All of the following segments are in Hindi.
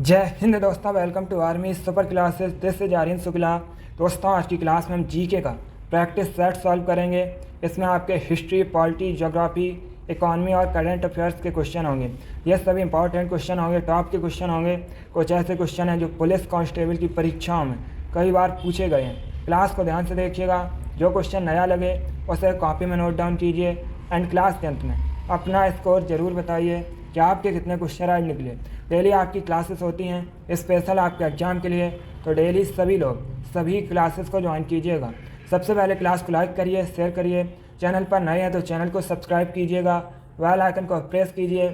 जय हिंद दोस्तों, welcome to army super classes. This is Aryan Shukla. दोस्तों, आज की क्लास में हम जीके का प्रैक्टिस सेट सॉल्व करेंगे। इसमें आपके हिस्ट्री, पॉलिटी, ज्योग्राफी, इकॉनमी और करंट अफेयर्स के क्वेश्चन होंगे। ये सभी इंपॉर्टेंट क्वेश्चन होंगे, टॉप के क्वेश्चन होंगे। कुछ ऐसे क्वेश्चन हैं जो पुलिस कांस्टेबल की परीक्षाओं में कई बार पूछे गए हैं। क्लास को ध्यान से देखिएगा। जो क्वेश्चन नया लगे उसे कॉपी में नोट डाउन कीजिए एंड क्लास के अंत में अपना स्कोर ज़रूर बताइए कि आपके कितने क्वेश्चन आज निकले। डेली आपकी क्लासेस होती हैं स्पेशल आपके एग्ज़ाम के लिए, तो डेली सभी लोग सभी क्लासेस को ज्वाइन कीजिएगा। सबसे पहले क्लास को लाइक करिए, शेयर करिए। चैनल पर नए हैं तो चैनल को सब्सक्राइब कीजिएगा, बेल आइकन को प्रेस कीजिए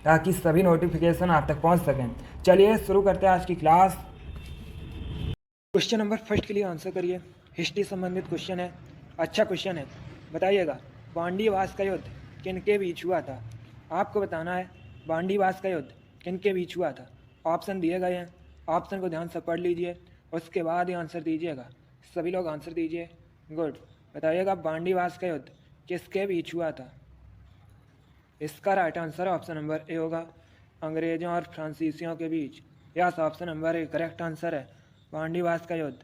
ताकि सभी नोटिफिकेशन आप तक पहुंच सकें। चलिए शुरू करते हैं आज की क्लास। क्वेश्चन नंबर फर्स्ट के लिए आंसर करिए। हिस्ट्री संबंधित क्वेश्चन है, अच्छा क्वेश्चन है। बताइएगा, बांडीवास का युद्ध किन के बीच हुआ था? आपको बताना है बांडीवास का युद्ध किन के बीच हुआ था। ऑप्शन दिए गए हैं, ऑप्शन को ध्यान से पढ़ लीजिए, उसके बाद ही आंसर दीजिएगा। सभी लोग आंसर दीजिए। गुड। बताइएगा, बांडीवास का युद्ध किसके बीच हुआ था? इसका right answer option number A होगा, अंग्रेजों और फ्रांसीसियों के बीच। Yes, option number A correct answer है। बांडीवास का युद्ध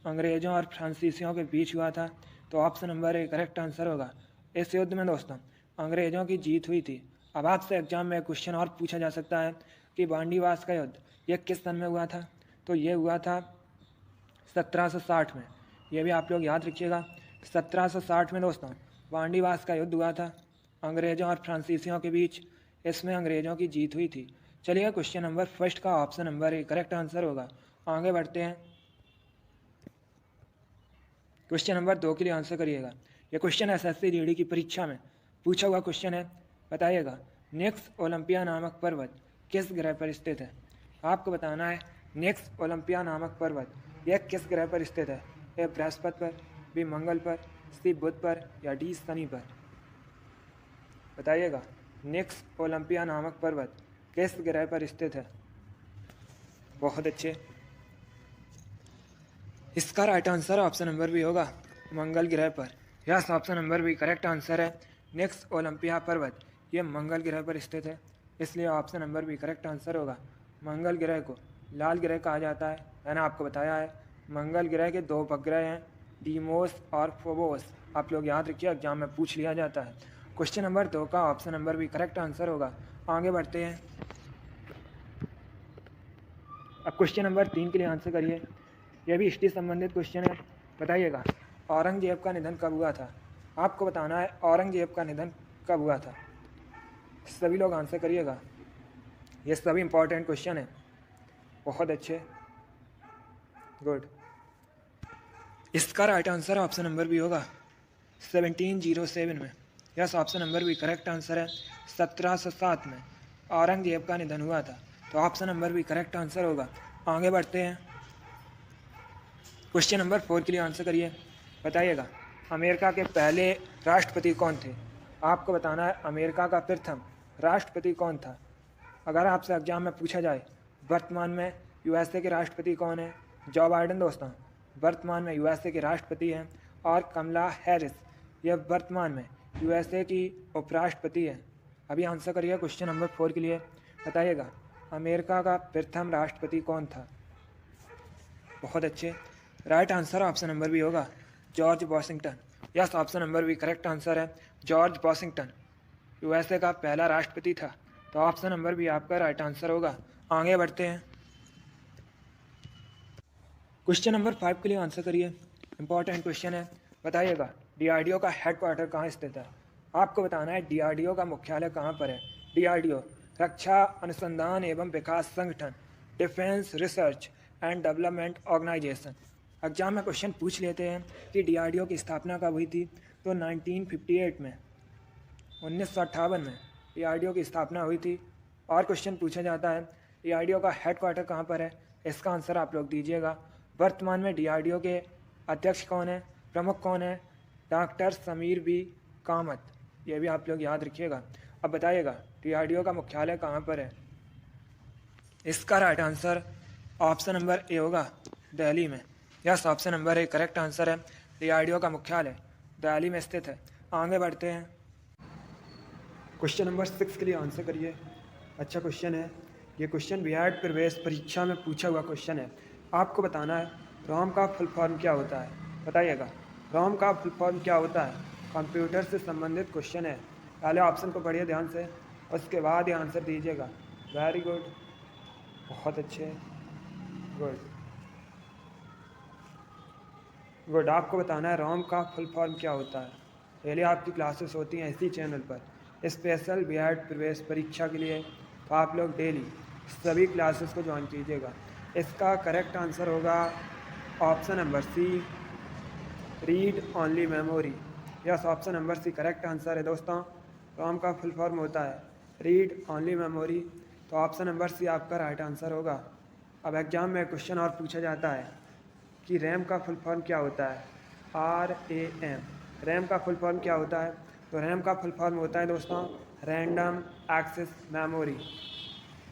अंग्रेजों और फ्रांसीसियों के बीच हुआ था, तो option number A correct answer होगा। इस युद्ध में दोस्तों अंग्रेजों की जीत हुई थी। अब आपसे एग्जाम में क्वेश्चन और पूछा जा सकता है कि बांडीवास का युद्ध ये किस सन में हुआ था? तो ये हुआ था 1760 में। ये भी आप लोग याद रखिएगा, 1760 में दोस्तों बांडीवास का युद्ध हुआ था अंग्रेजों और फ्रांसीसियों के बीच। इसमें अंग्रेजों की जीत हुई थी। चलिए, क्वेश्चन नंबर फर्स्ट का option number A correct answer होगा। आगे बढ़ते हैं, क्वेश्चन नंबर 2 के लिए आंसर करिएगा। यह क्वेश्चन एसएससी जीडी की परीक्षा में पूछा हुआ क्वेश्चन है। बताइएगा, नेक्स्ट ओलंपिया नामक पर्वत किस ग्रह पर स्थित है? आपको बताना है नेक्स्ट ओलंपिया नामक पर्वत यह किस ग्रह पर स्थित है? ए बृहस्पति पर, बी मंगल पर, सी बुध पर या डी शनि पर? बताइएगा, नेक्स्ट ओलंपिया नामक पर्वत किस ग्रह पर स्थित है? बहुत अच्छे। इसका right answer option number B होगा, मंगल ग्रह पर। Yes, option number B correct answer है। नेक्स्ट ओलंपिया पर्वत ये मंगल ग्रह पर स्थित है, इसलिए option number B correct answer होगा। मंगल ग्रह को लाल ग्रह कहा जाता है। मैंने आपको बताया है मंगल ग्रह के दो उपग्रह हैं, डीमोस और फोबोस। आप लोग याद रखिए, एग्जाम में पूछ लिया जाता है। क्वेश्चन नंबर 2 का option number B correct answer होगा। आगे बढ़ते हैं, अब क्वेश्चन नंबर 3 के लिए आंसर करिए। यह भी हिस्ट्री संबंधित क्वेश्चन है। बताइएगा, औरंगजेब का निधन कब हुआ था? आपको बताना है औरंगजेब का निधन कब हुआ था। सभी लोग आंसर करिएगा, ये सभी इंपॉर्टेंट क्वेश्चन है। बहुत अच्छे, गुड। इसका right answer option number B होगा 1707 में। Yes, option number B correct answer है। 1707 में औरंगजेब का निधन हुआ था, तो option number B correct answer होगा। आगे बढ़ते हैं, क्वेश्चन नंबर 4 के लिए आंसर करिए। बताइएगा, अमेरिका के पहले राष्ट्रपति कौन थे? आपको बताना है अमेरिका का प्रथम राष्ट्रपति कौन था। अगर आपसे एग्जाम में पूछा जाए वर्तमान में यूएसए के राष्ट्रपति कौन है? जो बाइडेन दोस्तों वर्तमान में यूएसए के राष्ट्रपति हैं, और कमला हैरिस यह वर्तमान में यूएसए की उपराष्ट्रपति है। अभी आंसर करिए क्वेश्चन नंबर 4 के लिए। बताइएगा, अमेरिका का प्रथम राष्ट्रपति कौन था? बहुत अच्छे, right answer option number B होगा, George Washington. Yes, option number B correct answer है। जॉर्ज वॉशिंगटन यूएसए का पहला राष्ट्रपति था, तो ऑप्शन नंबर बी आपका राइट आंसर होगा। आगे बढ़ते हैं, क्वेश्चन नंबर 5 के लिए आंसर करिए। इंपॉर्टेंट क्वेश्चन है। बताइएगा, डीआरडीओ का हेडक्वार्टर कहाँ स्थित है? आपको बताना है डीआरडीओ का मुख्यालय कहाँ पर है। डीआरडीओ रक्षा अनुसंधान एवं विकास संगठन, defence research and development organisation. Exam में क्वेश्चन पूछ लेते हैं कि डीआरडीओ की स्थापना कब हुई थी? तो 1958 में, 1958 में डीआरडीओ की स्थापना हुई थी। और क्वेश्चन पूछा जाता है डीआरडीओ का हेडक्वार्टर कहाँ पर है? इसका आंसर आप लोग दीजिएगा। वर्तमान में डीआरडीओ के अध्यक्ष कौन है, प्रमुख कौन है? Doctor Sameer B Kamat. ये भी आप लोग याद रखिएगा। अब बताइएगा, डीआरडीओ का मुख्यालय कहाँ पर है? इसका right answer option number A होगा, दिल्ली में। Yes, option number A correct answer है। डीआरडीओ का मुख्यालय दिल्ली में स्थित है। आगे बढ़ते हैं, क्वेश्चन नंबर 6 के लिए आंसर करिए। अच्छा क्वेश्चन है। ये क्वेश्चन बीएड प्रवेश परीक्षा में पूछा हुआ क्वेश्चन है। आपको बताना है रोम का फुल फॉर्म क्या होता है, बताइएगा। रोम का फुल फॉर्म क्या होता है? कंप्यूटर से संबंधित क्वेश्चन है। पहले ऑप्शन को पढ़िए ध्यान से, उसके बाद ये आंसर दीजिएगा। वेरी गुड, बहुत अच्छे, गुड गुड। आपको बताना है रोम का फुल फॉर्म क्या होता है। डेली आपकी क्लासेस होती हैं इसी चैनल पर स्पेशल बीएड प्रवेश परीक्षा के लिए, तो आप लोग डेली सभी क्लासेस को ज्वाइन कीजिएगा। इसका करेक्ट आंसर होगा option number C, read only memory. Yes, option number C correct answer है दोस्तों। रोम का फुल फॉर्म होता है रीड ओनली मेमोरी, तो ऑप्शन नंबर सी आपका राइट आंसर होगा। अब एग्जाम में क्वेश्चन और पूछा जाता है कि रैम का फुल फॉर्म क्या होता है। RAM, रैम का फुल फॉर्म क्या होता है? तो रैम का फुल फॉर्म होता है दोस्तों रैंडम एक्सेस मेमोरी।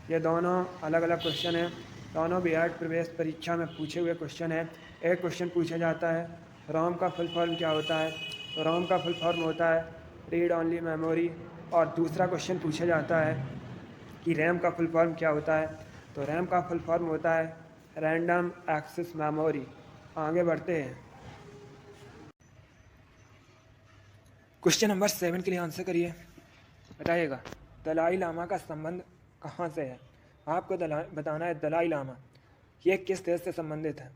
ये दोनों अलग अलग क्वेश्चन हैं, दोनों बीएड प्रवेश परीक्षा में पूछे हुए क्वेश्चन है। एक क्वेश्चन पूछा जाता है रोम का फुल फॉर्म क्या होता है, तो रोम का फुल फॉर्म होता है रीड ओनली मेमोरी। और दूसरा क्वेश्चन पूछा जाता है कि रैम का फुल फॉर्म क्या होता है, तो रैम का फुल फॉर्म होता है रैंडम एक्सेस मेमोरी। आगे बढ़ते हैं, क्वेश्चन नंबर 7 के लिए आंसर करिए, बताइएगा। दलाई लामा का संबंध कहाँ से है? आपको बताना है दलाई लामा ये किस देश से संबंधित है।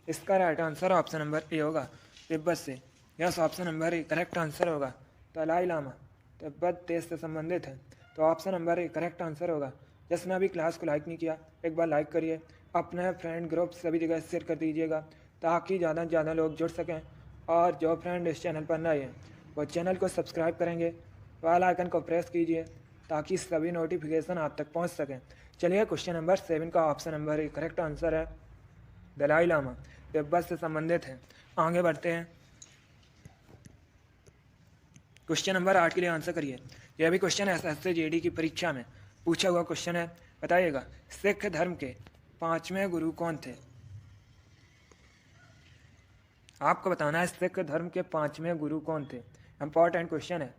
इसका right answer option number A होगा, तिब्बत से। Yes, option number A correct answer होगा। दलाई लामा तिब्बत देश से संबंधित है, तो option number A correct answer होगा। जिसने अभी क्लास को लाइक नहीं किया, एक बार लाइक करिए, अपने फ्रेंड ग्रुप सभी जगह शेयर कर दीजिएगा ताकि ज़्यादा से ज़्यादा लोग जुड़ सकें। और जो फ्रेंड इस चैनल पर नए हैं वो चैनल को सब्सक्राइब करेंगे, बेल आइकन को प्रेस कीजिए ताकि सभी नोटिफिकेशन आप तक पहुंच सकें। चलिए, क्वेश्चन नंबर 7 का option number A correct answer है। दलाई लामा तिब्बत से संबंधित है। आगे बढ़ते हैं, क्वेश्चन नंबर 8 के लिए आंसर करिए। यह भी क्वेश्चन SSC GD की परीक्षा में पूछा हुआ क्वेश्चन है, बताइएगा। सिख धर्म के 5वें गुरु कौन थे? आपको बताना है सिख धर्म के 5वें गुरु कौन थे। इंपॉर्टेंट क्वेश्चन है।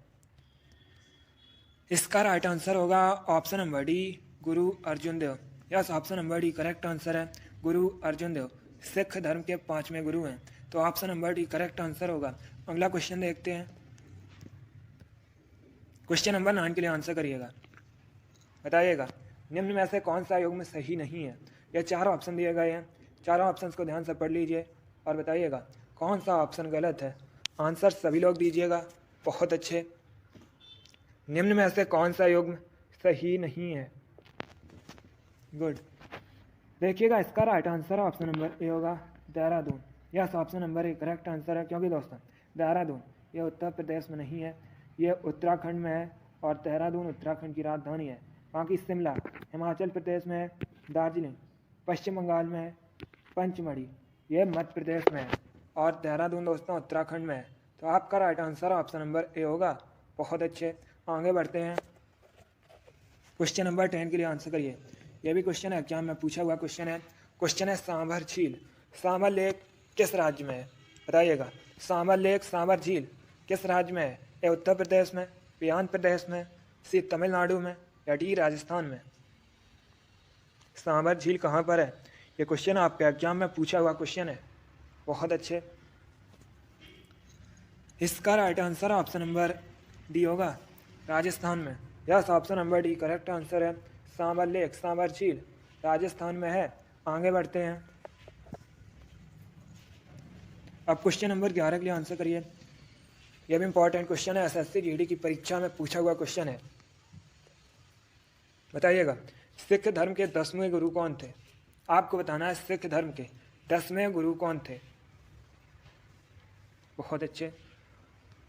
इसका राइट आंसर होगा option number D, Guru Arjun Dev. Yes, option number D correct answer है, गुरु अर्जुन देव सिख धर्म के 5वें गुरु हैं, तो option number D correct answer होगा। अगला क्वेश्चन देखते हैं, क्वेश्चन नंबर 9 के लिए आंसर करिएगा, बताइएगा। निम्न में से कौन सा युग्म सही नहीं है? यह चारों ऑप्शन दिए गए हैं, चारों ऑप्शन को ध्यान से पढ़ लीजिए और बताइएगा कौन सा ऑप्शन गलत है। आंसर सभी लोग दीजिएगा, बहुत अच्छे। निम्न में से कौन सा युग्म सही नहीं है? गुड। देखिएगा, इसका right answer option number A होगा, Dehradun. Yes, option number A correct answer है, क्योंकि दोस्तों देहरादून ये उत्तर प्रदेश में नहीं है, ये उत्तराखंड में है और देहरादून उत्तराखंड की राजधानी है। बाकी शिमला हिमाचल प्रदेश में है, दार्जिलिंग पश्चिम बंगाल में है, पंचमढ़ी ये मध्य प्रदेश में है और देहरादून दोस्तों उत्तराखंड में है। तो आपका right answer option number A होगा, बहुत अच्छे। आगे बढ़ते हैं, क्वेश्चन नंबर 10 के लिए आंसर करिए। यह भी क्वेश्चन है, एग्जाम में पूछा हुआ क्वेश्चन है। क्वेश्चन है सांभर झील, सांभर लेक किस राज्य में है? बताइएगा, सांभर लेक सांभर झील किस राज्य में है? ए उत्तर प्रदेश में, बी आंध्र प्रदेश में, सी तमिलनाडु में या डी राजस्थान में? सांभर झील कहाँ पर है? ये क्वेश्चन आपके एग्जाम में पूछा हुआ क्वेश्चन है, बहुत अच्छे। इसका right answer option number D होगा, राजस्थान में। Yes, option number D correct answer है, सांभर लेक सांभर झील राजस्थान में है। आगे बढ़ते हैं, अब क्वेश्चन नंबर 11 के लिए आंसर करिए। यह भी इंपॉर्टेंट क्वेश्चन है, SSC GD की परीक्षा में पूछा हुआ क्वेश्चन है, बताइएगा। सिख धर्म के 10वें गुरु कौन थे? आपको बताना है सिख धर्म के 10वें गुरु कौन थे। बहुत अच्छे,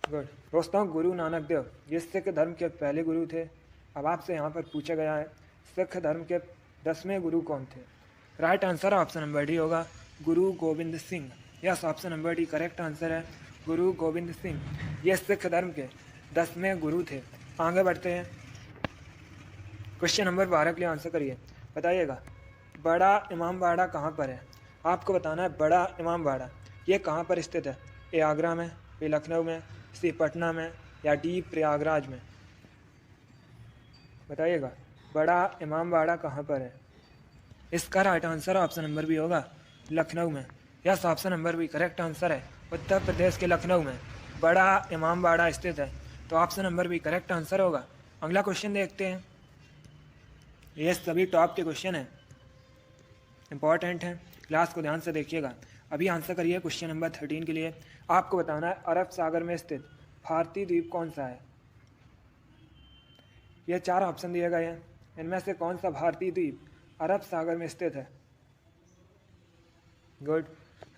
गुड। दोस्तों गुरु नानक देव ये सिख धर्म के पहले गुरु थे। अब आपसे यहाँ पर पूछा गया है सिख धर्म के 10वें गुरु कौन थे। Right answer option number D होगा, गुरु Govind Singh. Yes, option number D correct answer है, गुरु गोविंद सिंह ये सिख धर्म के 10वें गुरु थे। आगे बढ़ते हैं, क्वेश्चन नंबर 12 के लिए आंसर करिए, बताइएगा। बड़ा इमामबाड़ा कहाँ पर है? आपको बताना है बड़ा इमामबाड़ा ये कहाँ पर स्थित है। ए आगरा में, बी लखनऊ में, सी पटना में या डी प्रयागराज में? बताइएगा, बड़ा इमामबाड़ा कहाँ पर है? इसका right answer option number B होगा लखनऊ में। Yes, option number B correct answer है। उत्तर प्रदेश के लखनऊ में बड़ा इमामबाड़ा स्थित है, तो option number B correct answer होगा। अगला क्वेश्चन देखते हैं। ये सभी टॉप के क्वेश्चन हैं, इंपॉर्टेंट हैं, क्लास को ध्यान से देखिएगा। अभी आंसर करिए क्वेश्चन नंबर 13 के लिए। आपको बताना है अरब सागर में स्थित भारतीय द्वीप कौन सा है। ये 4 ऑप्शन दिए गए हैं, इनमें से कौन सा भारतीय द्वीप अरब सागर में स्थित है? Good,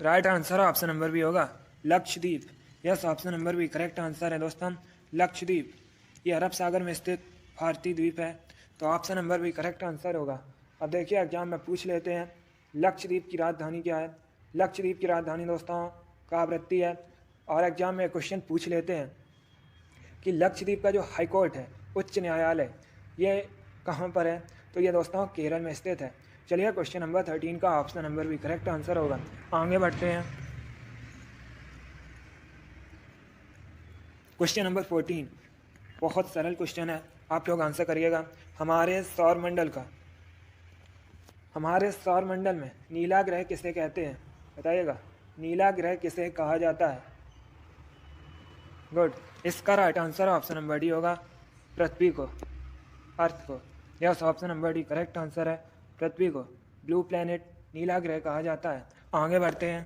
right answer option number B होगा Lakshadweep. Yes, option number B correct answer है दोस्तों, लक्षद्वीप। ये अरब सागर में स्थित भारतीय द्वीप है, तो option number B correct answer होगा। अब देखिए एग्जाम में पूछ लेते हैं लक्षद्वीप की राजधानी क्या है। लक्षद्वीप की राजधानी दोस्तों कावरत्ती है। और एग्जाम में क्वेश्चन पूछ लेते हैं कि लक्षद्वीप का जो हाई कोर्ट है, उच्च न्यायालय, ये कहाँ पर है? तो ये दोस्तों केरल में स्थित है। चलिए क्वेश्चन नंबर 13 का ऑप्शन नंबर भी करेक्ट आंसर होगा। आगे बढ़ते हैं। क्वेश्चन नंबर 14 बहुत सरल क्वेश्चन है, आप लोग आंसर करिएगा। हमारे सौर मंडल में नीला ग्रह किसे कहते हैं? बताइएगा, नीला ग्रह किसे कहा जाता है? गुड, इसका right answer option number D होगा पृथ्वी को, अर्थ को। Yes, option number D correct answer है, पृथ्वी को ब्लू प्लैनेट, नीला ग्रह कहा जाता है। आगे बढ़ते हैं।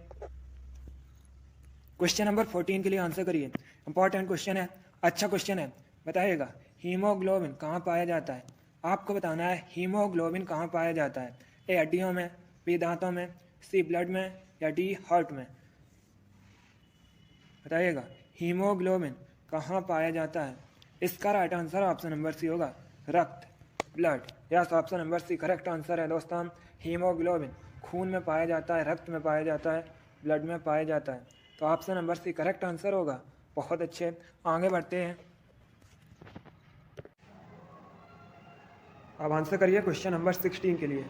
क्वेश्चन नंबर 14 के लिए आंसर करिए, इंपॉर्टेंट क्वेश्चन है, अच्छा क्वेश्चन है। बताइएगा हीमोग्लोबिन कहाँ पाया जाता है? आपको बताना है हीमोग्लोबिन कहाँ पाया जाता है। ए हड्डियों में, बी दांतों में, सी ब्लड में, या डी हार्ट में? बताइएगा हीमोग्लोबिन कहाँ पाया जाता है? इसका right answer option number C होगा रक्त, blood. Yes, option number C correct answer है दोस्तों। हीमोग्लोबिन खून में पाया जाता है, रक्त में पाया जाता है, ब्लड में पाया जाता है, तो option number C correct answer होगा। बहुत अच्छे, आगे बढ़ते हैं। अब आंसर करिए क्वेश्चन नंबर 16 के लिए।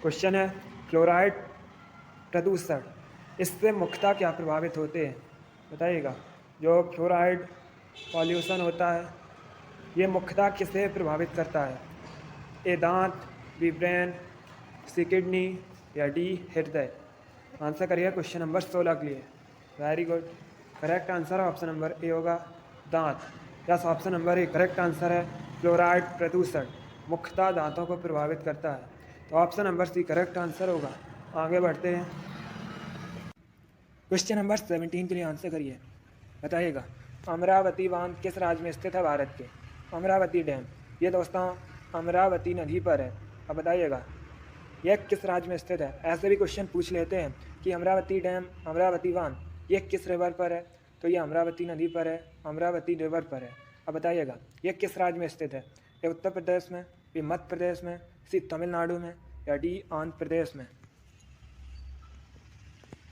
क्वेश्चन है फ्लोराइड प्रदूषण, इससे मुख्यतः क्या प्रभावित होते हैं? बताइएगा जो फ्लोराइड पॉल्यूशन होता है, ये मुख्यतः किसे प्रभावित करता है? ए दांत, बी ब्रेन, सी किडनी, या डी हृदय? आंसर करिए क्वेश्चन नंबर 16 के लिए। Very good, correct answer option number A होगा दांत। Yes, option number A correct answer है। फ्लोराइड प्रदूषण मुख्यतः दांतों को प्रभावित करता है, तो option number C correct answer होगा। आगे बढ़ते हैं। क्वेश्चन नंबर 17 के लिए आंसर करिए। बताइएगा अमरावती बांध किस राज्य में स्थित है भारत के? अमरावती डैम, ये दोस्तों अमरावती नदी पर है। अब बताइएगा यह किस राज्य में स्थित है? ऐसे भी क्वेश्चन पूछ लेते हैं कि अमरावती डैम, अमरावती बांध, ये किस रिवर पर है? तो ये अमरावती नदी पर है, अमरावती रिवर पर है। अब बताइएगा ये किस राज्य में स्थित है? ये उत्तर प्रदेश में, बी मध्य प्रदेश में, सी तमिलनाडु में, या डी आंध्र प्रदेश में?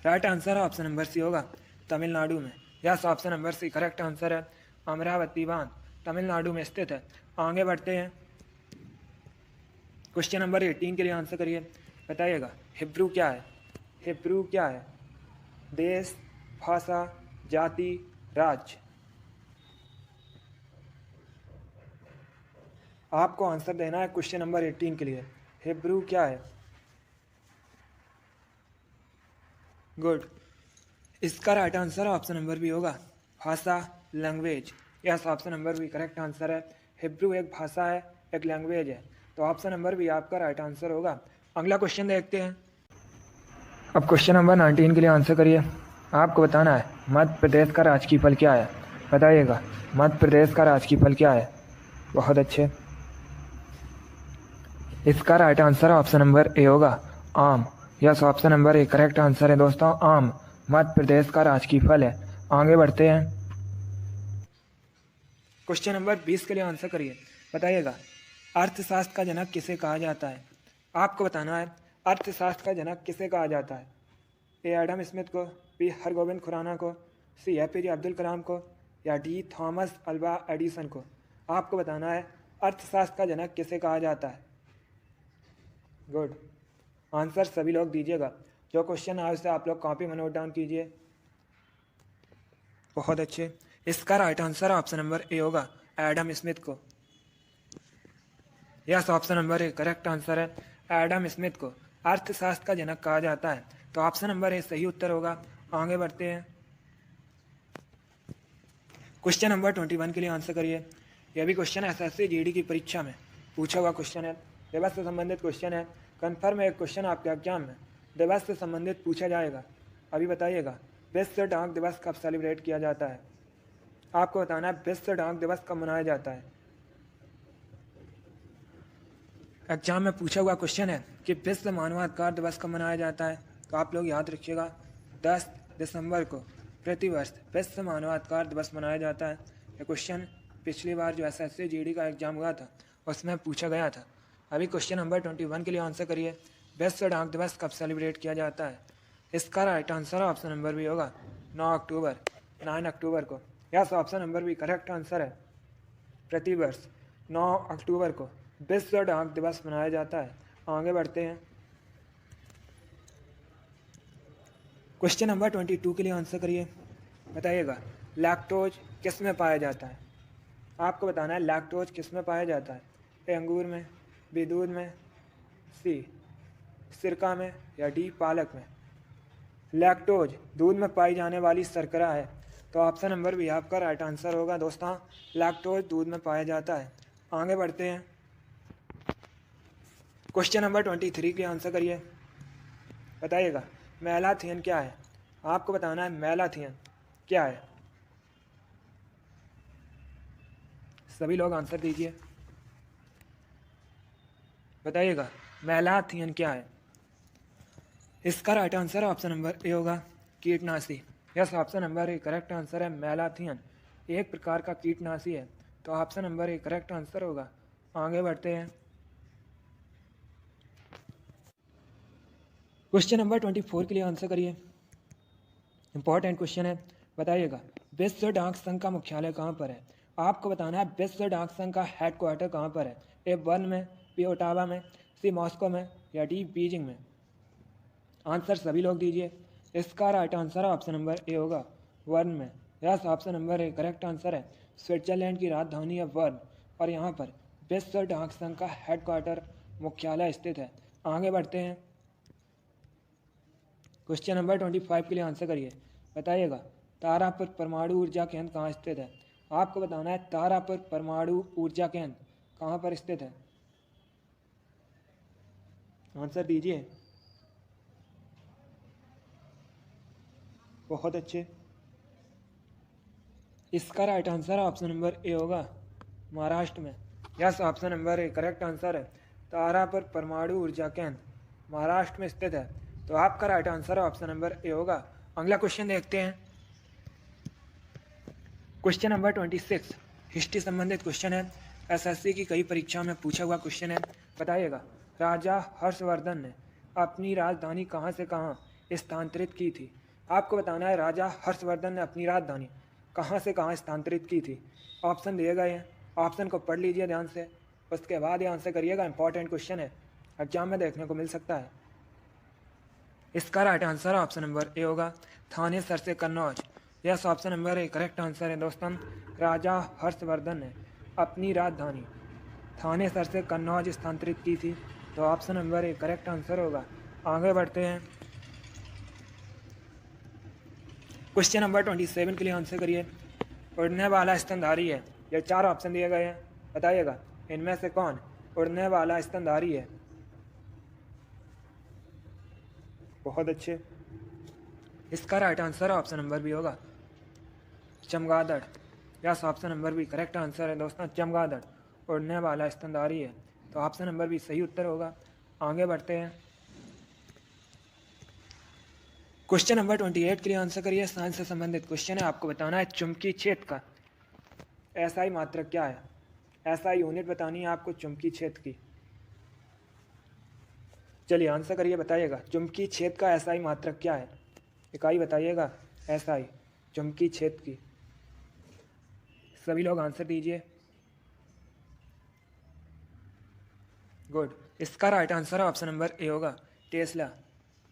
Right answer option number C होगा तमिलनाडु में। Yes, option number C correct answer है, अमरावती बांध तमिलनाडु में स्थित है। आगे बढ़ते हैं। क्वेश्चन नंबर 18 के लिए आंसर करिए। बताइएगा हिब्रू क्या है? हिब्रू क्या है? देश, भाषा, जाति, राज्य? आपको आंसर देना है क्वेश्चन नंबर 18 के लिए। हिब्रू क्या है? गुड, इसका right answer option number B होगा भाषा, language. Yes, option number B correct answer है। हिब्रू एक भाषा है, एक लैंग्वेज है, तो ऑप्शन नंबर बी आपका राइट आंसर होगा। अगला क्वेश्चन देखते हैं। अब क्वेश्चन नंबर 19 के लिए आंसर करिए। आपको बताना है मध्य प्रदेश का राजकीय फल क्या है? बताइएगा मध्य प्रदेश का राजकीय फल क्या है? बहुत अच्छे, इसका right answer option number A होगा आम। Yes, option number A correct answer है दोस्तों, आम मध्य प्रदेश का राजकीय फल है। आगे बढ़ते हैं। क्वेश्चन नंबर 20 के लिए आंसर करिए। बताइएगा अर्थशास्त्र का जनक किसे कहा जाता है? आपको बताना है अर्थशास्त्र का जनक किसे कहा जाता है? ए एडम स्मिथ को, बी हरगोविंद खुराना को, सी APJ अब्दुल कलाम को, या डी थॉमस अल्वा एडिसन को? आपको बताना है अर्थशास्त्र का जनक किसे कहा जाता है। गुड, आंसर सभी लोग दीजिएगा। जो क्वेश्चन आए उसे आप लोग कॉपी में नोट डाउन कीजिए। बहुत अच्छे, इसका right answer option number A होगा एडम स्मिथ को। Yes, option number A correct answer है। एडम स्मिथ को अर्थशास्त्र का जनक कहा जाता है, तो ऑप्शन नंबर ए सही उत्तर होगा। आगे बढ़ते हैं। क्वेश्चन नंबर 21 के लिए आंसर करिए। यह भी क्वेश्चन एसएससी जीडी की परीक्षा में पूछा हुआ क्वेश्चन है। दिवस से संबंधित क्वेश्चन है। कन्फर्म एक क्वेश्चन आपके एग्जाम में दिवस से संबंधित पूछा जाएगा। अभी बताइएगा, विश्व डाक दिवस कब सेलिब्रेट किया जाता है? आपको बताना है विश्व डाक दिवस कब मनाया जाता है। एग्जाम में पूछा हुआ क्वेश्चन है कि विश्व मानवाधिकार दिवस कब मनाया जाता है, तो आप लोग याद रखिएगा 10 दिसंबर को प्रतिवर्ष विश्व मानवाधिकार दिवस मनाया जाता है। ये क्वेश्चन पिछली बार जो एसएससी जीडी का एग्जाम हुआ था उसमें पूछा गया था। अभी क्वेश्चन नंबर 21 के लिए आंसर करिए। विश्व डाक दिवस कब सेलिब्रेट किया जाता है? इसका राइट आंसर ऑप्शन नंबर भी होगा 9 अक्टूबर को। यस, ऑप्शन नंबर भी करेक्ट आंसर है। प्रतिवर्ष 9 अक्टूबर को विश्व डाक दिवस मनाया जाता है। आगे बढ़ते हैं। क्वेश्चन नंबर 22 के लिए आंसर करिए। बताइएगा, लैक्टोज किस में पाया जाता है? आपको बताना है लैक्टोज किस में पाया जाता है। ए अंगूर में, बी दूध में, सी सिरका में, या डी पालक में। लैक्टोज दूध में पाई जाने वाली शर्करा है, तो ऑप्शन नंबर भी आपका राइट आंसर होगा दोस्तों। लैक्टोज दूध में पाया जाता है। आगे बढ़ते हैं। क्वेश्चन नंबर 23 के आंसर करिए। बताइएगा, मेलाथियन क्या है? आपको बताना है मेलाथियन क्या है। सभी लोग आंसर दीजिए। बताइएगा, मेलाथियन क्या है? इसका right answer option number A होगा कीटनाशी। Yes, option number A correct answer है। मेलाथियन एक प्रकार का कीटनाशी है, तो option number A correct answer होगा। आगे बढ़ते हैं। क्वेश्चन नंबर 24 के लिए आंसर करिए। इंपॉर्टेंट क्वेश्चन है। बताइएगा, विश्व डाक संघ का मुख्यालय कहाँ पर है? आपको बताना है विश्व डाक संघ का हेडक्वार्टर कहाँ पर है। ए बर्न में, बी ओटावा में, सी मॉस्को में, या डी बीजिंग में। आंसर सभी लोग दीजिए। इसका right answer option number A होगा वर्न में। Yes, option number A correct answer है। स्विट्जरलैंड की राजधानी है वर्न, और यहाँ पर विश्व डाक संघ का हेडक्वार्टर मुख्यालय स्थित है। आगे बढ़ते हैं। क्वेश्चन नंबर 25 के लिए आंसर करिए। बताइएगा, तारापुर परमाणु ऊर्जा केंद्र कहाँ स्थित है? आपको बताना है तारापुर परमाणु ऊर्जा केंद्र कहाँ पर स्थित है। आंसर दीजिए। बहुत अच्छे। इसका right answer option number A होगा महाराष्ट्र में। Yes, option number A correct answer है। तारापुर परमाणु ऊर्जा केंद्र महाराष्ट्र में स्थित है, तो आपका right answer option number A होगा। अगला क्वेश्चन देखते हैं। क्वेश्चन नंबर 26 हिस्ट्री संबंधित क्वेश्चन है। एसएससी की कई परीक्षाओं में पूछा हुआ क्वेश्चन है। बताइएगा, राजा हर्षवर्धन ने अपनी राजधानी कहाँ से कहाँ स्थानांतरित की थी? आपको बताना है राजा हर्षवर्धन ने अपनी राजधानी कहाँ से कहाँ स्थानांतरित की थी। ऑप्शन दिए गए हैं, ऑप्शन को पढ़ लीजिए ध्यान से, उसके बाद ये आंसर करिएगा। इंपॉर्टेंट क्वेश्चन है, एग्जाम में देखने को मिल सकता है। इसका right answer option number A होगा थानेसर से Kannauj. Yes, option number A correct answer है दोस्तों। राजा हर्षवर्धन ने अपनी राजधानी थानेसर से कन्नौज स्थानांतरित की थी, तो option number A correct answer होगा। आगे बढ़ते हैं। क्वेश्चन नंबर 27 के लिए आंसर करिए। उड़ने वाला स्तनधारी है। ये 4 ऑप्शन दिए गए हैं। बताइएगा, इनमें से कौन उड़ने वाला स्तनधारी है? बहुत अच्छे। इसका राइट आंसर ऑप्शन नंबर भी होगा चमगादड़। यस, ऑप्शन नंबर भी करेक्ट आंसर है दोस्तों। चमगादड़ उड़ने वाला स्तनधारी है, तो ऑप्शन नंबर भी सही उत्तर होगा। आगे बढ़ते हैं। क्वेश्चन नंबर 28 के लिए आंसर करिए। साइंस से संबंधित क्वेश्चन है। आपको बताना है चुंबकीय क्षेत्र का एसआई मात्रक क्या है। एसआई यूनिट बतानी है आपको चुंबकीय क्षेत्र की। चलिए आंसर करिए। बताइएगा, चुंबकीय क्षेत्र का एसआई मात्रक क्या है? इकाई बताइएगा एसआई चुंबकीय क्षेत्र की। सभी लोग आंसर दीजिए। गुड। इसका right answer option number A होगा tesla.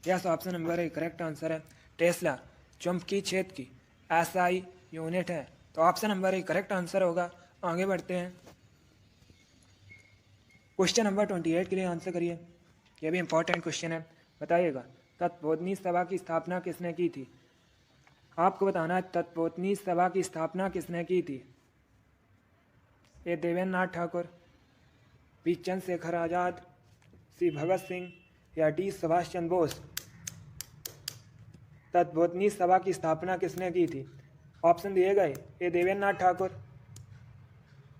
Yes, option number A correct answer है। टेस्ला चुंबकीय क्षेत्र की एसआई यूनिट है, तो option number A correct answer होगा। आगे बढ़ते हैं। क्वेश्चन नंबर 28 के लिए आंसर करिए, यह भी इंपॉर्टेंट क्वेश्चन है। बताइएगा तत्पोतनी सभा की स्थापना किसने की थी? आपको बताना है तत्पोतनी सभा की स्थापना किसने की थी? A Devendra Nath Thakur, B Chandrashekhar Azad, C Bhagat Singh या डी सुभाष चंद्र बोस। तत्पोतनी सभा की स्थापना किसने की थी? ऑप्शन दिए गए, A Devendra Nath Thakur,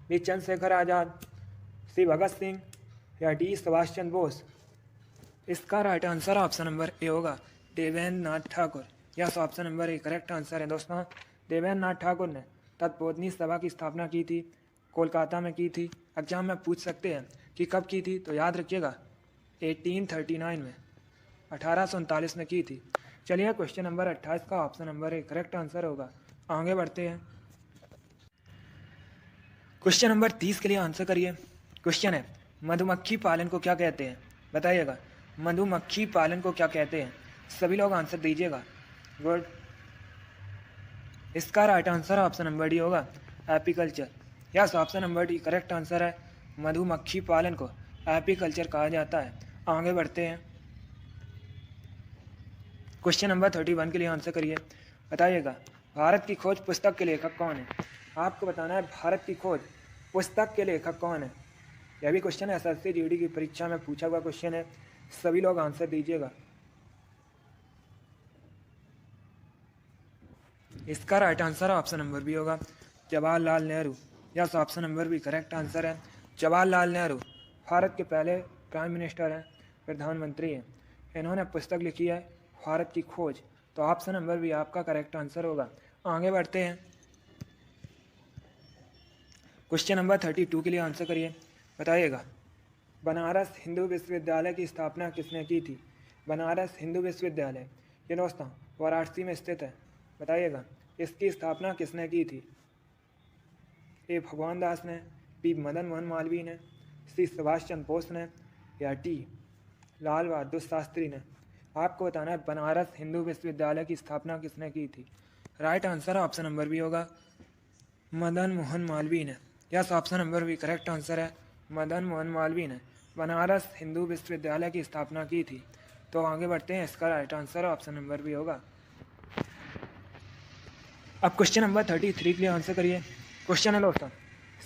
B Chandrashekhar Azad, C Bhagat Singh या डी सुभाष चंद्र बोस। इसका right answer option number A होगा, Devendra Nath Thakur. Yes, option number A correct answer है दोस्तों। देवेंद्र नाथ ठाकुर ने तत्पोतनी सभा की स्थापना की थी, कोलकाता में की थी। एग्जाम में पूछ सकते हैं कि कब की थी, तो याद रखिएगा 1839 में, 1839 में की थी। चलिए क्वेश्चन नंबर 28 का option number A correct answer होगा। आगे बढ़ते हैं, क्वेश्चन नंबर 30 के लिए आंसर करिए। क्वेश्चन है, मधुमक्खी पालन को क्या कहते हैं? बताइएगा मधुमक्खी पालन को क्या कहते हैं? सभी लोग आंसर दीजिएगा। गुड, इसका right answer option number D होगा, apiculture. Yes, option number D correct answer है। मधुमक्खी पालन को एपीकल्चर कहा जाता है। आगे बढ़ते हैं, क्वेश्चन नंबर 31 के लिए आंसर करिए। बताइएगा भारत की खोज पुस्तक के लेखक कौन है? आपको बताना है भारत की खोज पुस्तक के लेखक कौन है। यह भी क्वेश्चन है, एसएससी जीडी की परीक्षा में पूछा हुआ क्वेश्चन है। सभी लोग आंसर दीजिएगा। इसका right answer option number B होगा, Jawaharlal Nehru. Yes, option number B correct answer है। जवाहरलाल नेहरू भारत के पहले प्राइम मिनिस्टर हैं, प्रधानमंत्री हैं। इन्होंने पुस्तक लिखी है भारत की खोज, तो ऑप्शन नंबर बी आपका करेक्ट आंसर होगा। आगे बढ़ते हैं, क्वेश्चन नंबर 32 के लिए आंसर करिए। बताइएगा बनारस हिंदू विश्वविद्यालय की स्थापना किसने की थी? बनारस हिंदू विश्वविद्यालय ये दोस्तों वाराणसी में स्थित है। बताइएगा इसकी स्थापना किसने की थी? ए भगवान दास ने, बी मदन मोहन मालवीय ने, सी सुभाष चंद्र बोस ने या डी लाल बहादुर शास्त्री ने। आपको बताना है बनारस हिंदू विश्वविद्यालय की स्थापना किसने की थी। Right answer option number B होगा, मदन मोहन मालवीय ने। Yes, option number B correct answer है। मदन मोहन मालवीय ने बनारस हिंदू विश्वविद्यालय की स्थापना की थी। तो आगे बढ़ते हैं, इसका right answer option number B होगा। अब क्वेश्चन नंबर 33 के लिए आंसर करिए। क्वेश्चन है दोस्तों,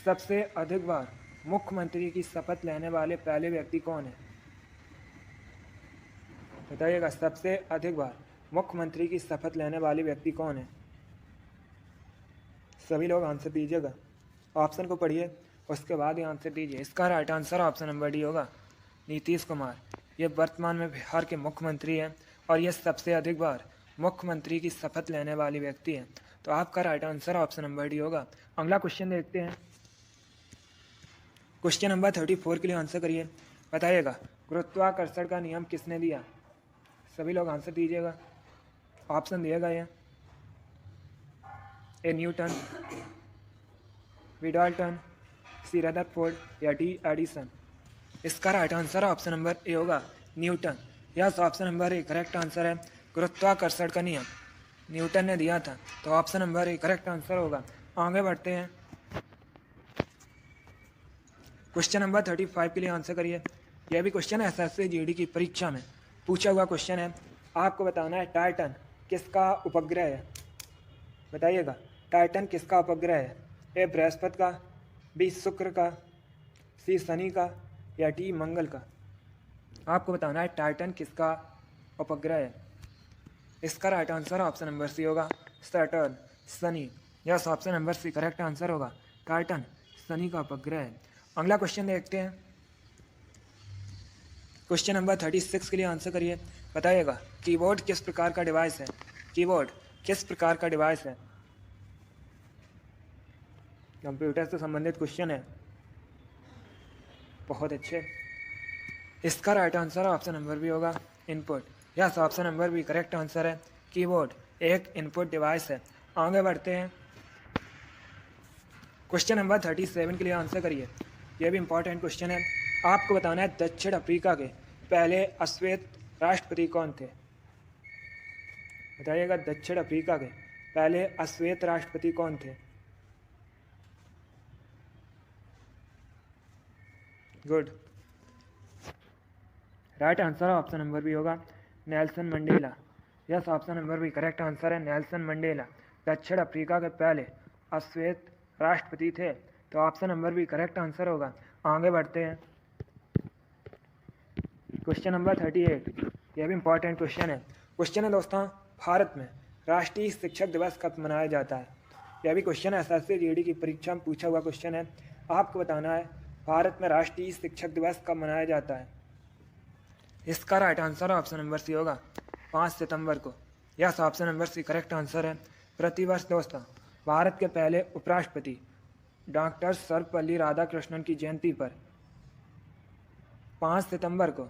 सबसे अधिक बार मुख्यमंत्री की शपथ लेने वाले पहले व्यक्ति कौन है? बताइएगा सबसे अधिक बार मुख्यमंत्री की शपथ लेने वाले व्यक्ति कौन है? सभी लोग आंसर दीजिएगा। ऑप्शन को पढ़िए, उसके बाद ही आंसर दीजिए। इसका right answer option number D होगा, नीतीश कुमार। ये वर्तमान में बिहार के मुख्यमंत्री हैं और ये सबसे अधिक बार मुख्यमंत्री की शपथ लेने वाले व्यक्ति हैं। तो आपका right answer option number D होगा। अगला क्वेश्चन देखते हैं, क्वेश्चन नंबर 34 के लिए आंसर करिए। बताइएगा गुरुत्वाकर्षण का नियम किसने दिया? सभी लोग आंसर दीजिएगा। ऑप्शन दिया गया है, A Newton, B Dalton, C Rutherford या डी एडिसन। इसका right answer option number A होगा, Newton. Yes, option number A correct answer है। गुरुत्वाकर्षण का नियम न्यूटन ने दिया था, तो option number A correct answer होगा। आगे बढ़ते हैं, क्वेश्चन नंबर 35 के लिए आंसर करिए। यह भी क्वेश्चन है एसएससी जीडी की परीक्षा में पूछा हुआ क्वेश्चन है। आपको बताना है टाइटन किसका उपग्रह है? बताइएगा टाइटन किसका उपग्रह है? ए बृहस्पति का, बी शुक्र का, सी शनि का या डी मंगल का। आपको बताना है टाइटन किसका उपग्रह है। इसका right answer option number C होगा, Saturn, Shani. Yes, option number C correct answer होगा, टाइटन शनि का उपग्रह है। अगला क्वेश्चन देखते हैं, क्वेश्चन नंबर 36 के लिए आंसर करिए। बताइएगा कीबोर्ड किस प्रकार का डिवाइस है? कीबोर्ड किस प्रकार का डिवाइस है? कंप्यूटर से संबंधित क्वेश्चन है, बहुत अच्छे। इसका right answer option number B होगा, input. Yes, option number B correct answer है। कीबोर्ड एक इनपुट डिवाइस है। आगे बढ़ते हैं, क्वेश्चन नंबर 37 के लिए आंसर करिए। यह भी इंपॉर्टेंट क्वेश्चन है। आपको बताना है दक्षिण अफ्रीका के पहले अश्वेत राष्ट्रपति कौन थे? बताइएगा दक्षिण अफ्रीका के पहले अश्वेत राष्ट्रपति कौन थे? गुड, right answer option number B होगा Nelson Mandela. Yes, option number B correct answer है नेल्सन मंडेला। दक्षिण अफ्रीका के पहले अश्वेत राष्ट्रपति थे, तो option number B correct answer होगा। आगे बढ़ते हैं, क्वेश्चन नंबर 38, यह भी इंपॉर्टेंट क्वेश्चन है। क्वेश्चन है दोस्तों, भारत में राष्ट्रीय शिक्षक दिवस कब मनाया जाता है? यह भी क्वेश्चन एसएससी जीडी की परीक्षा में पूछा हुआ क्वेश्चन है। आपको बताना है भारत में राष्ट्रीय शिक्षक दिवस कब मनाया जाता है। इसका right answer option number C होगा 5 सितंबर को। Yes, option number C correct answer है। प्रतिवर्ष दोस्तों भारत के पहले उपराष्ट्रपति डॉक्टर सर्वपल्ली राधाकृष्णन की जयंती पर 5 सितंबर को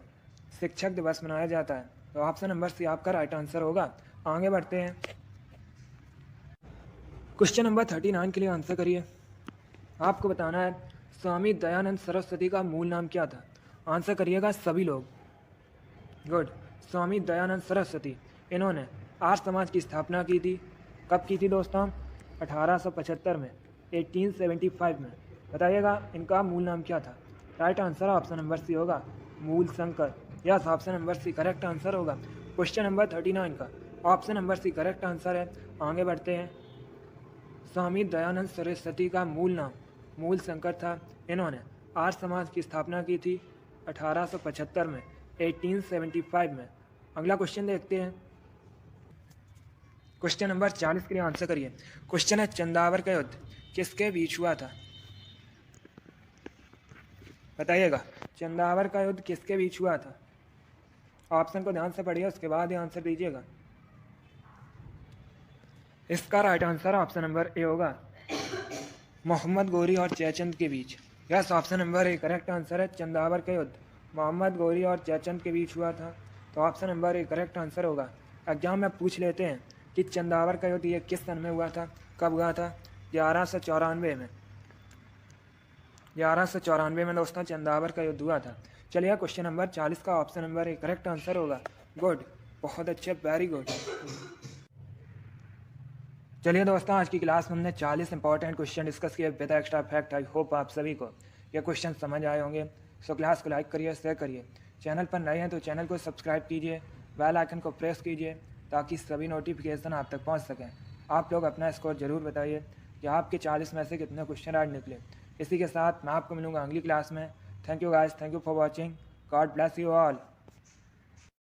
शिक्षक दिवस मनाया जाता है, तो ऑप्शन नंबर सी आपका राइट आंसर होगा। आगे बढ़ते हैं, क्वेश्चन नंबर 39 के लिए आंसर करिए। आपको बताना है स्वामी दयानंद सरस्वती का मूल नाम क्या था? आंसर करिएगा सभी लोग। गुड, स्वामी दयानंद सरस्वती, इन्होंने आर्य समाज की स्थापना की थी। कब की थी दोस्तों? 1875 में, 1875 में। बताइएगा इनका मूल नाम क्या था? Right answer option number C होगा Mool Shankar. Yes, option number C correct answer होगा। क्वेश्चन नंबर 39 का option number C correct answer है। आगे बढ़ते हैं, स्वामी दयानंद सरस्वती का मूल नाम मूल शंकर था। इन्होंने आर्य समाज की स्थापना की थी 1875 में, 1875 में। अगला क्वेश्चन देखते हैं, क्वेश्चन नंबर 40 के लिए आंसर करिए। क्वेश्चन है चंदावर का युद्ध किसके बीच हुआ था? बताइएगा चंदावर का युद्ध किसके बीच हुआ था? ऑप्शन को ध्यान से पढ़िए, उसके बाद ही आंसर दीजिएगा। इसका right answer option number A होगा मोहम्मद गौरी और जयचंद के बीच। Yes, option number A correct answer है। चंदावर का युद्ध मोहम्मद गौरी और जयचंद के बीच हुआ था, तो option number A correct answer होगा। एग्जाम में पूछ लेते हैं कि चंदावर का युद्ध ये किस सन में हुआ था, कब हुआ था? 1194 में। 1194 में दोस्तों चंदावर का युद्ध हुआ था। चलिए क्वेश्चन नंबर 40 का option number A correct answer होगा। गुड, बहुत अच्छे, वेरी गुड। चलिए दोस्तों, आज की क्लास में हमने 40 इंपॉर्टेंट क्वेश्चन डिस्कस किए with extra fact. I hope आप सभी को ये क्वेश्चन समझ आए होंगे। सो क्लास को लाइक करिए, शेयर करिए। चैनल पर नए हैं तो चैनल को सब्सक्राइब कीजिए, बेल आइकन को प्रेस कीजिए ताकि सभी नोटिफिकेशन आप तक पहुंच सकें। आप लोग अपना स्कोर जरूर बताइए कि आपके 40 में से कितने क्वेश्चन आज निकले। इसी के साथ मैं आपको मिलूंगा अगली क्लास में। Thank you guys, thank you for watching. God bless you all.